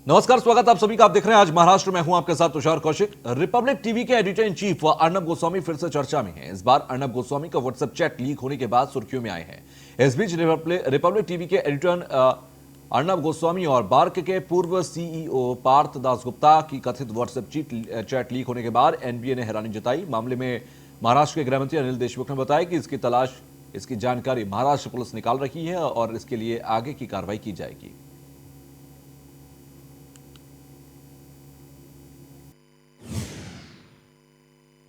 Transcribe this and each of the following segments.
नमस्कार, स्वागत आप सभी का। आप देख रहे हैं आज महाराष्ट्र में हूं आपके साथ तुषार कौशिक। रिपब्लिक टीवी के editor in chief Arnab Goswami फिर से चर्चा में हैं। इस बार अर्नब गोस्वामी का व्हाट्सएप चैट लीक होने के बाद सुर्खियों में आए हैं। इस बीच रिपब्लिक टीवी के एडिटर अर्नब गोस्वामी और बार्क के पूर्व सीईओ पार्थ दासगुप्ता की कथित व्हाट्सएप चैट लीक होने के बाद एनबीए ने हैरानी जताई। मामले में महाराष्ट्र के गृहमंत्री अनिल देशमुख ने बताया कि इसकी जानकारी महाराष्ट्र पुलिस निकाल रही है और इसके लिए आगे की कार्रवाई की जाएगी।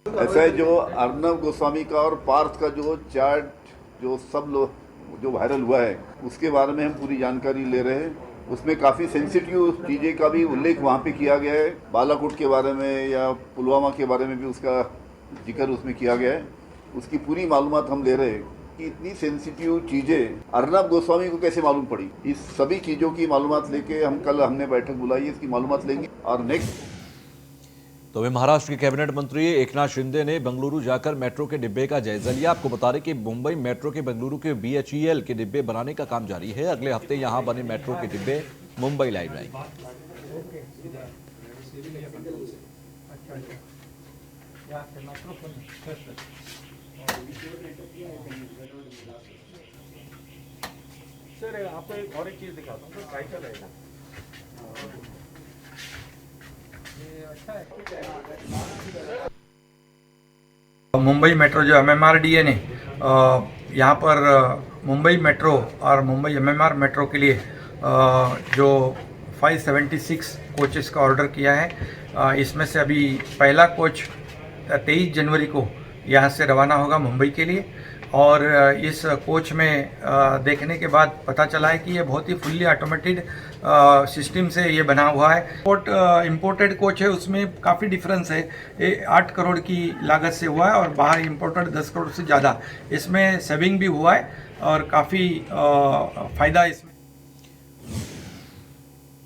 ऐसा है, जो अर्नब गोस्वामी का और पार्थ का जो चैट जो सब लोग जो वायरल हुआ है उसके बारे में हम पूरी जानकारी ले रहे हैं। उसमें काफ़ी सेंसिटिव चीज़ें का भी उल्लेख वहाँ पे किया गया है। बालाकोट के बारे में या पुलवामा के बारे में भी उसका जिक्र उसमें किया गया है। उसकी पूरी मालूमात हम ले रहे हैं कि इतनी सेंसिटिव चीज़ें अर्नब गोस्वामी को कैसे मालूम पड़ी। इस सभी चीज़ों की मालूमात लेके हमने बैठक बुलाई है, इसकी मालूमात लेंगे। और नेक्स्ट तो वे महाराष्ट्र के कैबिनेट मंत्री एकनाथ शिंदे ने बेंगलुरु जाकर मेट्रो के डिब्बे का जायजा लिया। आपको बता दें कि मुंबई मेट्रो के बेंगलुरु के बीएचईएल के डिब्बे बनाने का काम जारी है। अगले हफ्ते यहां बने मेट्रो के डिब्बे मुंबई लाए जाएंगे। सर आपको एक और चीज दिखाता हूँ, तो साइकिल है मुंबई मेट्रो जो एमएमआरडीए ने यहाँ पर मुंबई मेट्रो और मुंबई एमएमआर मेट्रो के लिए जो 576 कोचेस का ऑर्डर किया है, इसमें से अभी पहला कोच 23 जनवरी को यहाँ से रवाना होगा मुंबई के लिए। और इस कोच में देखने के बाद पता चला है कि ये बहुत ही फुल्ली ऑटोमेटेड सिस्टम से ये बना हुआ है। इम्पोर्टेड कोच है, उसमें काफ़ी डिफरेंस है। ये 8 करोड़ की लागत से हुआ है और बाहर इम्पोर्टेड 10 करोड़ से ज़्यादा। इसमें सेविंग भी हुआ है और काफ़ी फ़ायदा इसमें।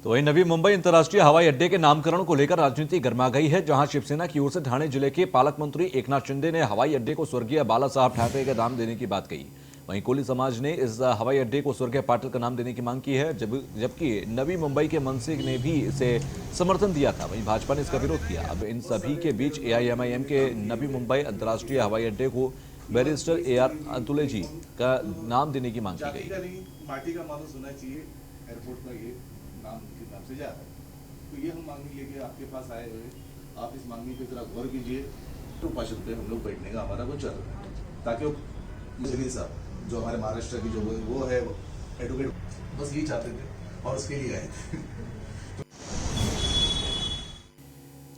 तो वहीं नवी मुंबई अंतर्राष्ट्रीय हवाई अड्डे के नामकरण को लेकर राजनीति गर्मा गई है, जहां शिवसेना की ओर से ठाणे जिले के पालक मंत्री एकनाथ शिंदे ने हवाई अड्डे को स्वर्गीय बाला साहब ठाकरे का नाम देने की बात कही। वहीं कोली समाज ने इस हवाई अड्डे को स्वर्गीय पाटिल का नाम देने की मांग की है, जबकि नवी मुंबई के मनसे ने भी इसे समर्थन दिया था। वहीं भाजपा ने इसका विरोध किया। अब इन सभी के बीच एआईएमआईएम के नवी मुंबई अंतर्राष्ट्रीय हवाई अड्डे को बैरिस्टर AR अतुले जी का नाम देने की मांग की गई। पार्टी का मानस होना चाहिए एयरपोर्ट में, ये नाम के नाम से जा रहा है। तो ये हम मांगनी लेके आपके पास आए हुए, आप इस मांगनी पे जरा गौर कीजिए। तो उपासन पे हम लोग बैठने का हमारा कुछ चल रहा है, ताकि वो साहब जो हमारे महाराष्ट्र की जो वो है एडवोकेट, बस यही चाहते थे और उसके लिए आए थे।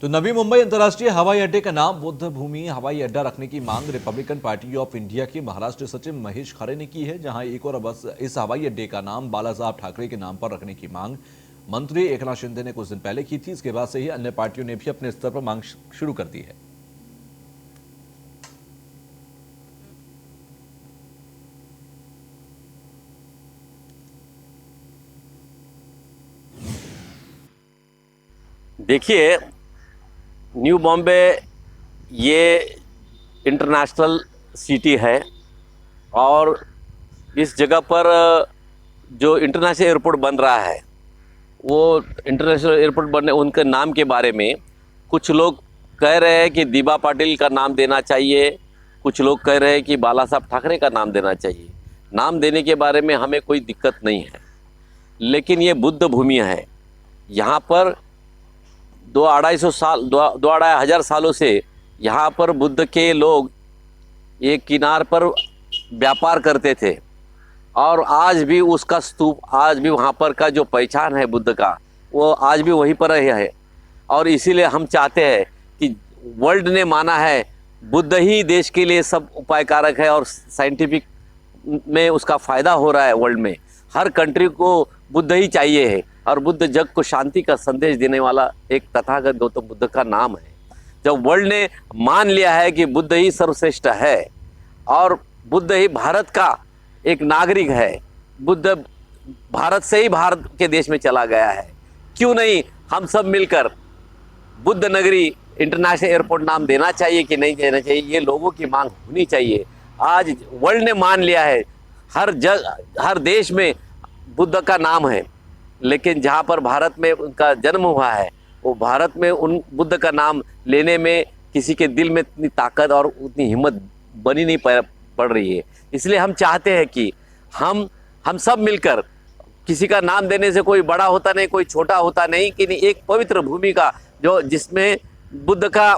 तो नवी मुंबई अंतर्राष्ट्रीय हवाई अड्डे का नाम बुद्ध भूमि हवाई अड्डा रखने की मांग रिपब्लिकन पार्टी ऑफ इंडिया के महाराष्ट्र सचिव महेश खरे ने की है, जहां एक और बस इस हवाई अड्डे का नाम बाला साहब ठाकरे के नाम पर रखने की मांग मंत्री एकनाथ शिंदे ने कुछ दिन पहले की थी। इसके बाद से ही अन्य पार्टियों ने भी अपने स्तर पर मांग शुरू कर दी है। देखिए, न्यू बॉम्बे ये इंटरनेशनल सिटी है और इस जगह पर जो इंटरनेशनल एयरपोर्ट बन रहा है, वो इंटरनेशनल एयरपोर्ट बनने उनके नाम के बारे में कुछ लोग कह रहे हैं कि दीबा पाटिल का नाम देना चाहिए, कुछ लोग कह रहे हैं कि बाला साहब ठाकरे का नाम देना चाहिए। नाम देने के बारे में हमें कोई दिक्कत नहीं है, लेकिन ये बुद्ध भूमि है। यहाँ पर 2-2.5 हजार सालों से यहाँ पर बुद्ध के लोग एक किनार पर व्यापार करते थे और आज भी उसका स्तूप, आज भी वहाँ पर का जो पहचान है बुद्ध का, वो आज भी वहीं पर है। और इसीलिए हम चाहते हैं कि वर्ल्ड ने माना है बुद्ध ही देश के लिए सब उपायकारक है और साइंटिफिक में उसका फ़ायदा हो रहा है। वर्ल्ड में हर कंट्री को बुद्ध ही चाहिए है और बुद्ध जग को शांति का संदेश देने वाला एक तथागत गौतम बुद्ध का नाम है। जब वर्ल्ड ने मान लिया है कि बुद्ध ही सर्वश्रेष्ठ है और बुद्ध ही भारत का एक नागरिक है, बुद्ध भारत से ही भारत के देश में चला गया है, क्यों नहीं हम सब मिलकर बुद्ध नगरी इंटरनेशनल एयरपोर्ट नाम देना चाहिए कि नहीं देना चाहिए? ये लोगों की मांग होनी चाहिए। आज वर्ल्ड ने मान लिया है, हर देश में बुद्ध का नाम है। लेकिन जहाँ पर भारत में उनका जन्म हुआ है, वो भारत में उन बुद्ध का नाम लेने में किसी के दिल में इतनी ताकत और उतनी हिम्मत बनी नहीं पड़ रही है। इसलिए हम चाहते हैं कि हम सब मिलकर, किसी का नाम देने से कोई बड़ा होता नहीं, कोई छोटा होता नहीं, कि एक पवित्र भूमि का जो जिसमें बुद्ध का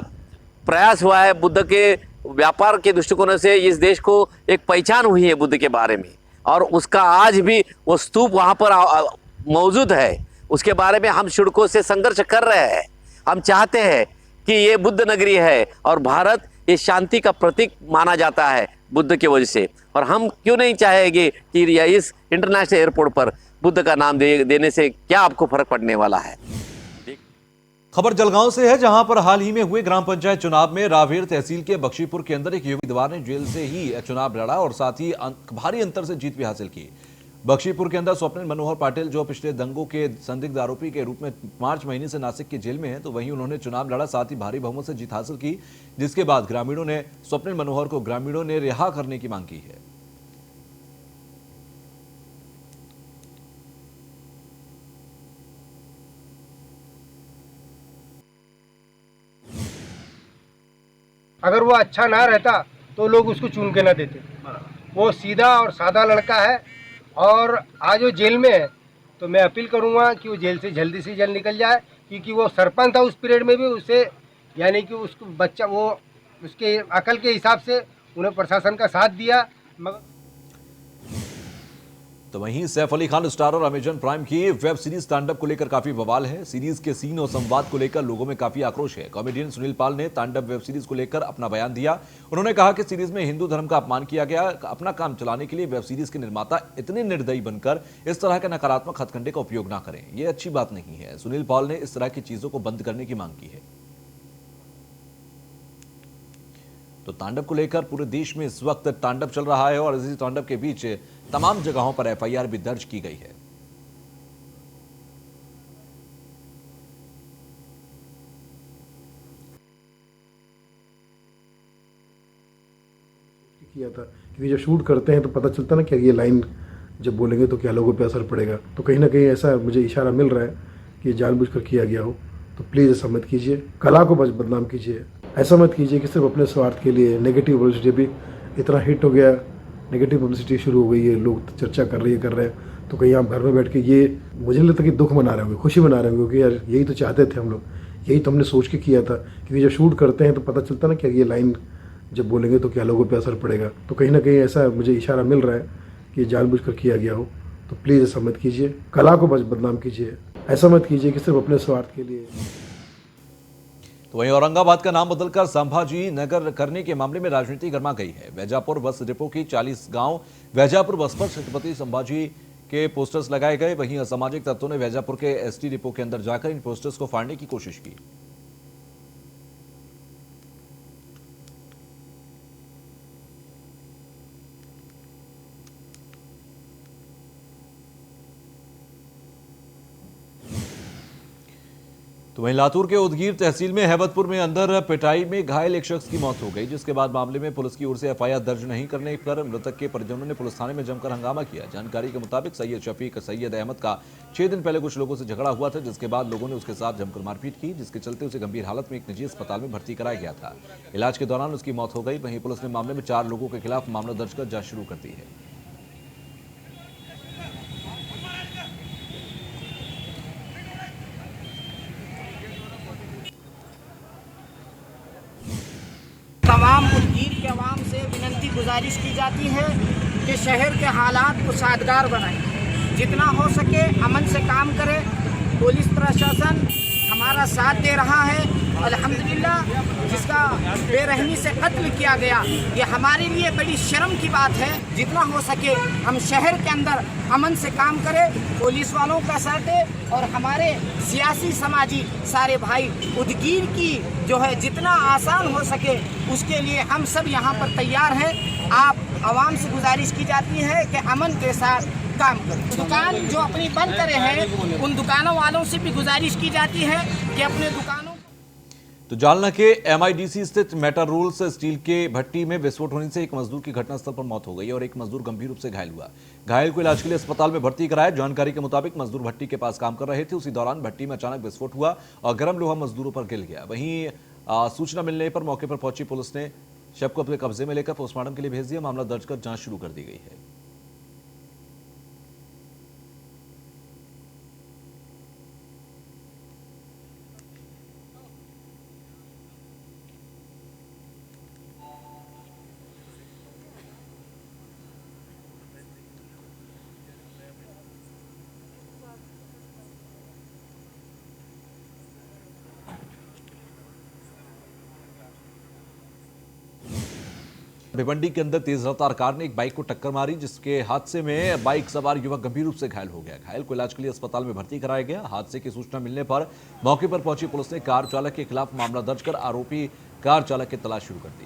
प्रयास हुआ है, बुद्ध के व्यापार के दृष्टिकोण से इस देश को एक पहचान हुई है बुद्ध के बारे में, और उसका आज भी वो स्तूप वहाँ पर मौजूद है। उसके बारे में हम शुरुआत से संघर्ष कर रहे हैं। हम चाहते हैं कि ये बुद्ध नगरी है और भारत ये शांति का प्रतीक माना जाता है बुद्ध की वजह से, और हम क्यों नहीं चाहेंगे कि इस इंटरनेशनल एयरपोर्ट पर बुद्ध का नाम देने से क्या आपको फर्क पड़ने वाला है। खबर जलगांव से है, जहां पर हाल ही में हुए ग्राम पंचायत चुनाव में रावेर तहसील के बख्शीपुर के अंदर एक युवा उम्मीदवार ने जेल से ही चुनाव लड़ा और साथ ही भारी अंतर से जीत भी हासिल की। बख्शीपुर के अंदर स्वप्निल मनोहर पाटिल, जो पिछले दंगों के संदिग्ध आरोपी के रूप में मार्च महीने से नासिक की जेल में है, तो वहीं उन्होंने चुनाव लड़ा, साथ ही भारी बहुमत से जीत हासिल की, जिसके बाद ग्रामीणों ने स्वप्निल मनोहर को रिहा करने की मांग की है। अगर वो अच्छा ना रहता तो लोग उसको चुन के ना देते। वो सीधा और सादा लड़का है, और आज वो जेल में है, तो मैं अपील करूंगा कि वो जेल से जल्दी से जल्द निकल जाए, क्योंकि वो सरपंच था उस पीरियड में भी, उसे यानी कि उसको बच्चा वो उसके अकल के हिसाब से उन्हें प्रशासन का साथ दिया। मगर तो वहीं सैफ अली खान स्टार और अमेजन प्राइम की वेब सीरीज तांडव को लेकर काफी बवाल है। सीरीज के सीन और संवाद को लेकर लोगों में काफी आक्रोश है। कॉमेडियन सुनील पाल ने तांडव वेब सीरीज को लेकर अपना बयान दिया। उन्होंने कहा कि सीरीज में हिंदू धर्म का अपमान किया गया। अपना काम चलाने के लिए वेब सीरीज के निर्माता इतने निर्दयी बनकर इस तरह के नकारात्मक हथकंडे का उपयोग ना करें, यह अच्छी बात नहीं है। सुनील पाल ने इस तरह की चीजों को बंद करने की मांग की है। तो तांडव को लेकर पूरे देश में इस वक्त तांडव चल रहा है और इसी तांडव के बीच तमाम जगहों पर एफआईआर भी दर्ज की गई है। किया था क्योंकि जब शूट करते हैं तो पता चलता ना कि ये लाइन जब बोलेंगे तो क्या लोगों पे असर पड़ेगा। तो कहीं ना कहीं ऐसा मुझे इशारा मिल रहा है कि जानबूझकर किया गया हो, तो प्लीज़ ऐसा मत कीजिए। कला को बदनाम कीजिए, ऐसा मत कीजिए कि सिर्फ अपने स्वार्थ के लिए। नेगेटिव पब्लिसिटी भी इतना हिट हो गया, नेगेटिव पब्लिसिटी शुरू हो गई है, लोग चर्चा कर रहे हैं, तो कहीं आप घर में बैठ के ये मुझे लगता है कि दुख मना रहे होंगे, खुशी मना रहे होंगे, क्योंकि यार यही तो चाहते थे हम लोग, यही तो हमने सोच के किया था। क्योंकि जब शूट करते हैं तो पता चलता ना कि ये लाइन जब बोलेंगे तो क्या लोगों पे असर पड़ेगा। तो कहीं ना कहीं ऐसा मुझे इशारा मिल रहा है कि जानबूझकर किया गया हो, तो प्लीज़ ऐसा मत कीजिए। कला को बदनाम कीजिए, ऐसा मत कीजिए कि सिर्फ अपने स्वार्थ के लिए। तो वहीं औरंगाबाद का नाम बदलकर संभाजी नगर करने के मामले में राजनीति गर्मा गई है। वैजापुर बस डिपो की 40 गांव वैजापुर बस पर छत्रपति संभाजी के पोस्टर्स लगाए गए। वहीं असामाजिक तत्वों ने वैजापुर के एसटी डिपो के अंदर जाकर इन पोस्टर्स को फाड़ने की कोशिश की। तो वहीं लातूर के उदगीर तहसील में हैबतपुर में अंदर पिटाई में घायल एक शख्स की मौत हो गई, जिसके बाद मामले में पुलिस की ओर से एफआईआर दर्ज नहीं करने पर मृतक के परिजनों ने पुलिस थाने में जमकर हंगामा किया। जानकारी के मुताबिक सैयद शफीक सैयद अहमद का 6 दिन पहले कुछ लोगों से झगड़ा हुआ था, जिसके बाद लोगों ने उसके साथ जमकर मारपीट की, जिसके चलते उसे गंभीर हालत में एक निजी अस्पताल में भर्ती कराया गया था। इलाज के दौरान उसकी मौत हो गई। वहीं पुलिस ने मामले में 4 लोगों के खिलाफ मामला दर्ज कर जांच शुरू कर दी है। तमाम उदगीर के अवाम से विनती गुजारिश की जाती है कि शहर के हालात को सादगार बनाएं, जितना हो सके अमन से काम करें। पुलिस प्रशासन हमारा साथ दे रहा है अल्हम्दुलिल्लाह। जिसका बेरहमी से कत्ल किया गया, ये हमारे लिए बड़ी शर्म की बात है। जितना हो सके हम शहर के अंदर अमन से काम करें, पुलिस वालों का साथ दें, और हमारे सियासी समाजी सारे भाई उदगीर की जो है जितना आसान हो सके उसके लिए हम सब यहाँ पर तैयार हैं। आप आवाम से गुजारिश की जाती है कि अमन के साथ काम करें। दुकान जो अपनी बंद करे हैं, उन दुकानों वालों से भी गुजारिश की जाती है कि अपने दुकानों तो जालना के एमआईडीसी स्थित मेटा रूल्स स्टील के भट्टी में विस्फोट होने से एक मजदूर की घटनास्थल पर मौत हो गई और एक मजदूर गंभीर रूप से घायल हुआ। घायल को इलाज के लिए अस्पताल में भर्ती कराया। जानकारी के मुताबिक मजदूर भट्टी के पास काम कर रहे थे। उसी दौरान भट्टी में अचानक विस्फोट हुआ और गर्म लोहा मजदूरों पर गिर गया। वहीं सूचना मिलने पर मौके पर पहुंची पुलिस ने शव को अपने कब्जे में लेकर पोस्टमार्टम के लिए भेज दिया। मामला दर्ज कर जांच शुरू कर दी गई है। भिवंडी के अंदर तेज रफ्तार कार ने एक बाइक को टक्कर मारी, जिसके हादसे में बाइक सवार युवक गंभीर रूप से घायल हो गया। घायल को इलाज के लिए अस्पताल में भर्ती कराया गया। हादसे की सूचना मिलने पर मौके पर पहुंची पुलिस ने कार चालक के खिलाफ मामला दर्ज कर आरोपी कार चालक की तलाश शुरू कर दी।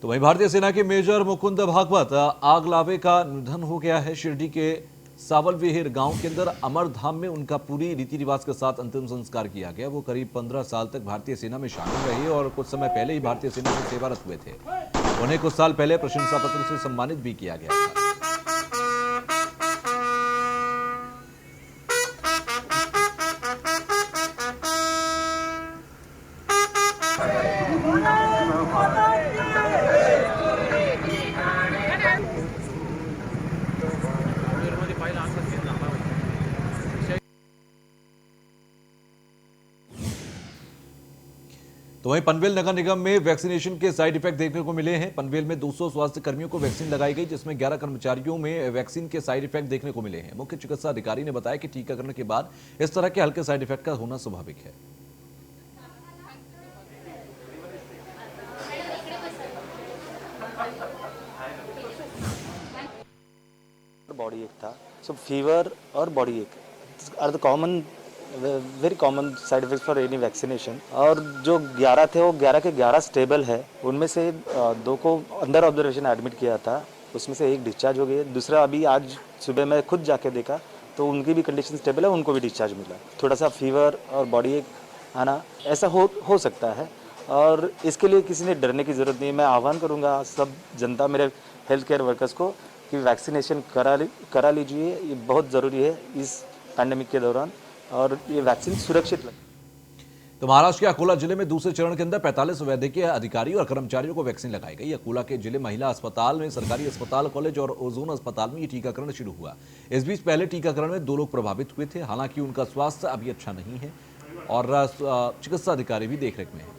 तो वहीं भारतीय सेना के मेजर मुकुंद भागवत आगलावे का निधन हो गया है। शिरडी के सावलविहिर गांव के अंदर अमरधाम में उनका पूरी रीति रिवाज के साथ अंतिम संस्कार किया गया। वो करीब 15 साल तक भारतीय सेना में शामिल रहे और कुछ समय पहले ही भारतीय सेना में सेवारत हुए थे। उन्हें कुछ साल पहले प्रशंसा पत्र से सम्मानित भी किया गया था। तो वहीं पनवेल नगर निगम में वैक्सीनेशन के साइड इफेक्ट देखने को मिले हैं। पनवेल में 200 स्वास्थ्य कर्मियों को वैक्सीन लगाई गई, जिसमें 11 कर्मचारियों में वैक्सीन के साइड इफेक्ट देखने को मिले हैं। मुख्य चिकित्सा अधिकारी ने बताया कि टीकाकरण के बाद इस तरह के हल्के साइड इफेक्ट का होना स्वाभाविक है। बॉडी एक था, सो फीवर और body ache are the common very common side effects for any vaccination. और जो 11 थे वो 11 के 11 स्टेबल है। उनमें से 2 को अंडर ऑब्जर्वेशन एडमिट किया था, उसमें से एक डिस्चार्ज हो गई। दूसरा अभी आज सुबह मैं खुद जाके देखा तो उनकी भी कंडीशन स्टेबल है, उनको भी डिस्चार्ज मिला। थोड़ा सा फीवर और बॉडी एक आना ऐसा हो सकता है और इसके लिए किसी ने डरने की ज़रूरत नहीं है। मैं आह्वान करूँगा सब जनता, मेरे हेल्थ केयर वर्कर्स को कि वैक्सीनेशन करा लीजिए। ये बहुत ज़रूरी है इस पैंडेमिक के दौरान और ये वैक्सीन सुरक्षित लगे। तो महाराष्ट्र के अकोला जिले में दूसरे चरण के अंदर 45 वैद्यकीय अधिकारी और कर्मचारियों को वैक्सीन लगाई गई। अकोला के जिले महिला अस्पताल में, सरकारी अस्पताल, कॉलेज और ओजोन अस्पताल में ये टीकाकरण शुरू हुआ। इस बीच पहले टीकाकरण में 2 लोग प्रभावित हुए थे। हालांकि उनका स्वास्थ्य अभी अच्छा नहीं है और चिकित्सा अधिकारी भी देखरेख में है।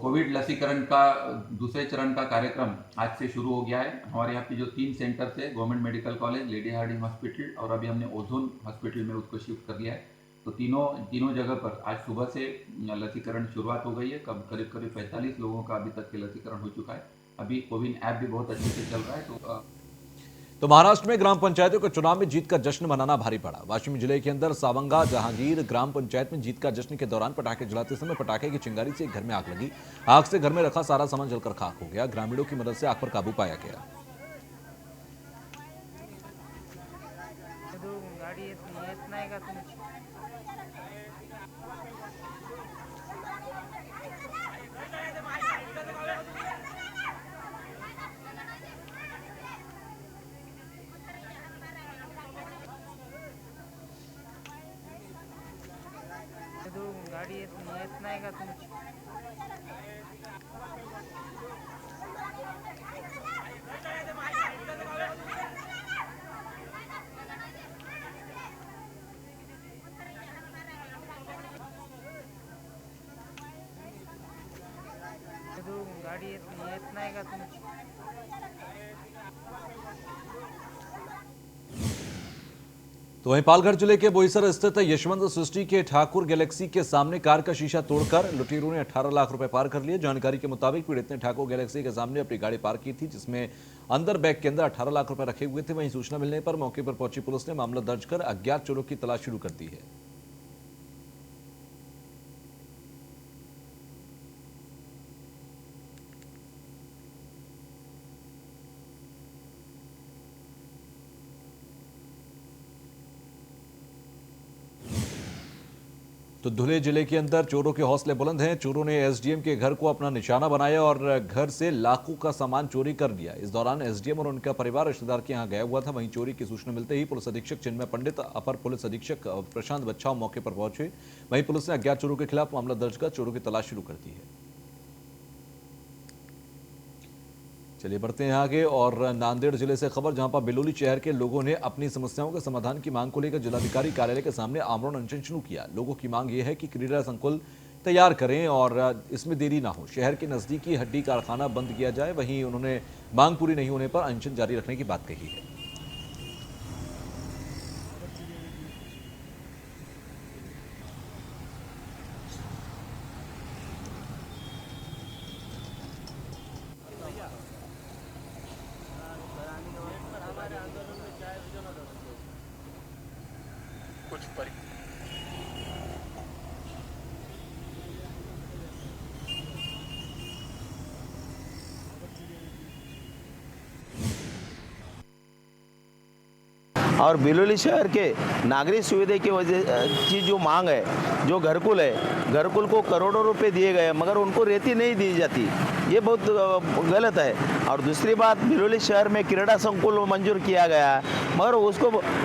कोविड लसीकरण का दूसरे चरण का कार्यक्रम आज से शुरू हो गया है। हमारे यहाँ पे जो 3 सेंटर थे, government medical college, Lady Hardinge hospital और अभी हमने ओजोन हॉस्पिटल में उसको शिफ्ट कर दिया है। तो तीनों जगह पर आज सुबह से लसीकरण शुरुआत हो गई है। करीब 45 लोगों का अभी तक के लसीकरण हो चुका है। अभी कोविन ऐप भी बहुत अच्छे से चल रहा है। तो महाराष्ट्र में ग्राम पंचायतों के चुनाव में जीत का जश्न मनाना भारी पड़ा। वाशिम जिले के अंदर सावंगा जहांगीर ग्राम पंचायत में जीत का जश्न के दौरान पटाखे जलाते समय पटाखे की चिंगारी से एक घर में आग लगी। आग से घर में रखा सारा सामान जलकर खाक हो गया। ग्रामीणों की मदद से आग पर काबू पाया गया। गाड़ी येत नाही का तुमची? गाडी येत नाही का तुमची? तो वहीं पालघर जिले के बोईसर स्थित यशवंत सृष्टि के ठाकुर गैलेक्सी के सामने कार का शीशा तोड़कर लुटेरों ने 18 लाख रुपए पार कर लिए। जानकारी के मुताबिक पीड़ित ने ठाकुर गैलेक्सी के सामने अपनी गाड़ी पार्क की थी, जिसमें अंदर बैग के अंदर 18 लाख रुपए रखे हुए थे। वहीं सूचना मिलने पर मौके पर पहुंची पुलिस ने मामला दर्ज कर अज्ञात चोरों की तलाश शुरू कर दी है। तो धुले जिले के अंदर चोरों के हौसले बुलंद हैं। चोरों ने एसडीएम के घर को अपना निशाना बनाया और घर से लाखों का सामान चोरी कर लिया। इस दौरान एसडीएम और उनका परिवार रिश्तेदार के यहां गया हुआ था। वहीं चोरी की सूचना मिलते ही पुलिस अधीक्षक चिन्मय पंडित, अपर पुलिस अधीक्षक प्रशांत बच्छाव मौके पर पहुंचे। वहीं पुलिस ने अज्ञात चोरों के खिलाफ मामला दर्ज कर चोरों की तलाश शुरू कर दी है। चलिए बढ़ते हैं आगे और नांदेड़ जिले से खबर, जहां पर बिलोली शहर के लोगों ने अपनी समस्याओं के समाधान की मांग को लेकर जिलाधिकारी कार्यालय के सामने आमरण अनशन शुरू किया। लोगों की मांग यह है कि क्रीड़ा संकुल तैयार करें और इसमें देरी ना हो। शहर के नजदीकी हड्डी कारखाना बंद किया जाए। वहीं उन्होंने मांग पूरी नहीं होने पर अनशन जारी रखने की बात कही है। और बिलोली शहर के नागरिक सुविधा की वजह की जो मांग है, जो घरकुल है, घरकुल को करोड़ों रुपए दिए गए मगर उनको रेती नहीं दी जाती, ये बहुत गलत है। और दूसरी बात, बिलोली शहर में क्रीड़ा संकुल मंजूर किया गया है मगर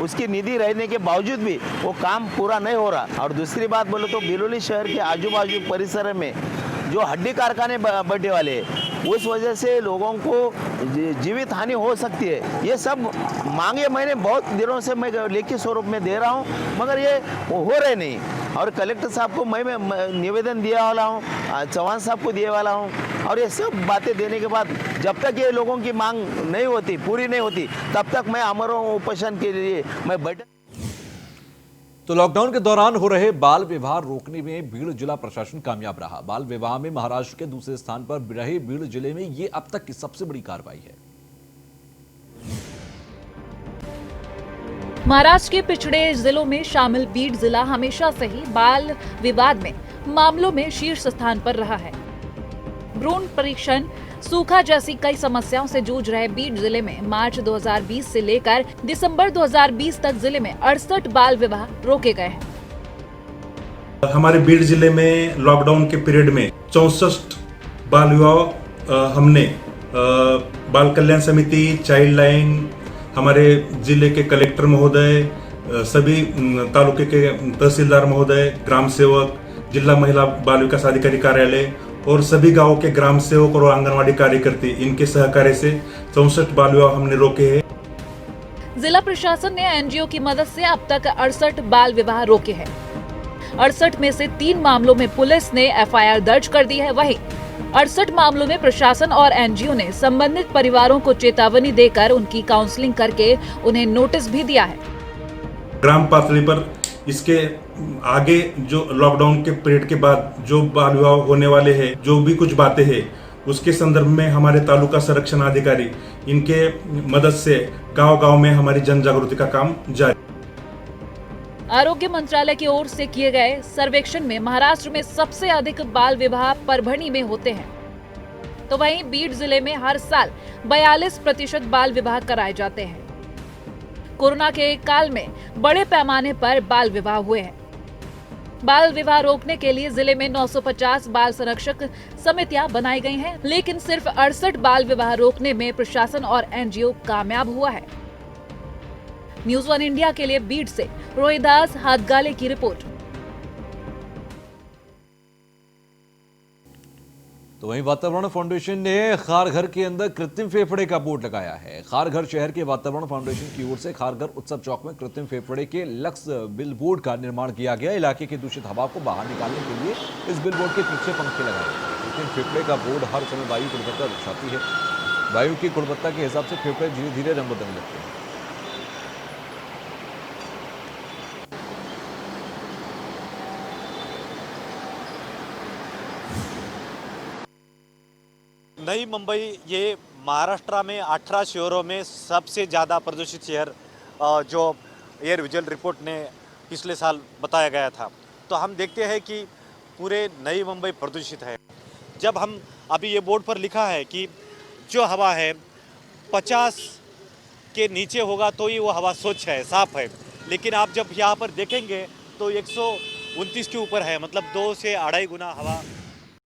उसकी निधि रहने के बावजूद भी वो काम पूरा नहीं हो रहा। और दूसरी बात बोलो तो बिलोली शहर के आजू बाजू परिसर में जो हड्डी कारखाने बढ़ने वाले हैं, उस वजह से लोगों को जीवित हानि हो सकती है। ये सब मांगे मैंने बहुत दिनों से मैं लेखित स्वरूप में दे रहा हूँ मगर ये हो रहे नहीं। और कलेक्टर साहब को मैं निवेदन दिया वाला हूँ, चौहान साहब को दिए वाला हूँ। और ये सब बातें देने के बाद जब तक ये लोगों की मांग नहीं होती, पूरी नहीं होती, तब तक मैं अमरों उपोषण के लिए मैं बैठ। तो लॉकडाउन के दौरान हो रहे बाल विवाह रोकने में बीड़ जिला प्रशासन कामयाब रहा। बाल विवाह में महाराष्ट्र के दूसरे स्थान पर रहे बीड़ जिले में ये अब तक की सबसे बड़ी कार्रवाई है। महाराष्ट्र के पिछड़े जिलों में शामिल बीड़ जिला हमेशा से ही बाल विवाद में मामलों में शीर्ष स्थान पर रहा है। भ्रूण परीक्षण, सूखा जैसी कई समस्याओं से जूझ रहे बीड़ जिले में मार्च 2020 से लेकर दिसंबर 2020 तक जिले में 68 बाल विवाह रोके गए हैं। हमारे बीड़ जिले में लॉकडाउन के पीरियड में 64 बाल विवाह हमने बाल कल्याण समिति, चाइल्ड लाइन, हमारे जिले के कलेक्टर महोदय, सभी तालुके के तहसीलदार महोदय, ग्राम सेवक, जिला महिला बाल विकास अधिकारी कार्यालय और सभी गांवों के ग्राम सेवक और आंगनवाड़ी कार्यकर्ती, इनके सहकार्य से 64 बाल विवाह हमने रोके हैं। जिला प्रशासन ने एनजीओ की मदद से अब तक 68 बाल विवाह रोके हैं। 68 में से 3 मामलों में पुलिस ने एफआईआर दर्ज कर दी है। वहीं 68 मामलों में प्रशासन और एनजीओ ने संबंधित परिवारों को चेतावनी देकर उनकी काउंसलिंग करके उन्हें नोटिस भी दिया है। ग्राम पातली पर इसके आगे जो लॉकडाउन के पीरियड के बाद जो बाल विवाह होने वाले हैं, जो भी कुछ बातें हैं, उसके संदर्भ में हमारे तालुका संरक्षण अधिकारी, इनके मदद से गांव-गांव में हमारी जन जागृति का काम जारी। आरोग्य मंत्रालय की ओर से किए गए सर्वेक्षण में महाराष्ट्र में सबसे अधिक बाल विवाह परभणी में होते हैं। तो वहीं बीड़ जिले में हर साल 42% बाल विवाह कराए जाते हैं। कोरोना के काल में बड़े पैमाने पर बाल विवाह हुए हैं। बाल विवाह रोकने के लिए जिले में 950 बाल संरक्षक समितियां बनाई गई हैं, लेकिन सिर्फ 68 बाल विवाह रोकने में प्रशासन और एनजीओ कामयाब हुआ है। न्यूज़ 1 इंडिया के लिए बीड़ से रोहिदास हाथगाले की रिपोर्ट। तो वहीं वातावरण फाउंडेशन ने खारघर के अंदर कृत्रिम फेफड़े का बोर्ड लगाया है। खारघर शहर के वातावरण फाउंडेशन की ओर से खारघर उत्सव चौक में कृत्रिम फेफड़े के लक्स बिलबोर्ड का निर्माण किया गया। इलाके की दूषित हवा को बाहर निकालने के लिए इस बिलबोर्ड के पीछे पंखे लगाए गए। कृत्रिम फेफड़े का बोर्ड हर समय वायु गुणवत्ता दर्शाती है। वायु की गुणवत्ता के हिसाब से फेफड़े धीरे धीरे रंग बदलने लगते हैं। नई मुंबई ये महाराष्ट्र में 18 शहरों में सबसे ज़्यादा प्रदूषित शहर जो एयर विजुअल रिपोर्ट ने पिछले साल बताया गया था। तो हम देखते हैं कि पूरे नई मुंबई प्रदूषित है। जब हम अभी ये बोर्ड पर लिखा है कि जो हवा है 50 के नीचे होगा तो ही वो हवा स्वच्छ है, साफ है, लेकिन आप जब यहाँ पर देखेंगे तो 129 के ऊपर है, मतलब 2 से 2.5 गुना हवा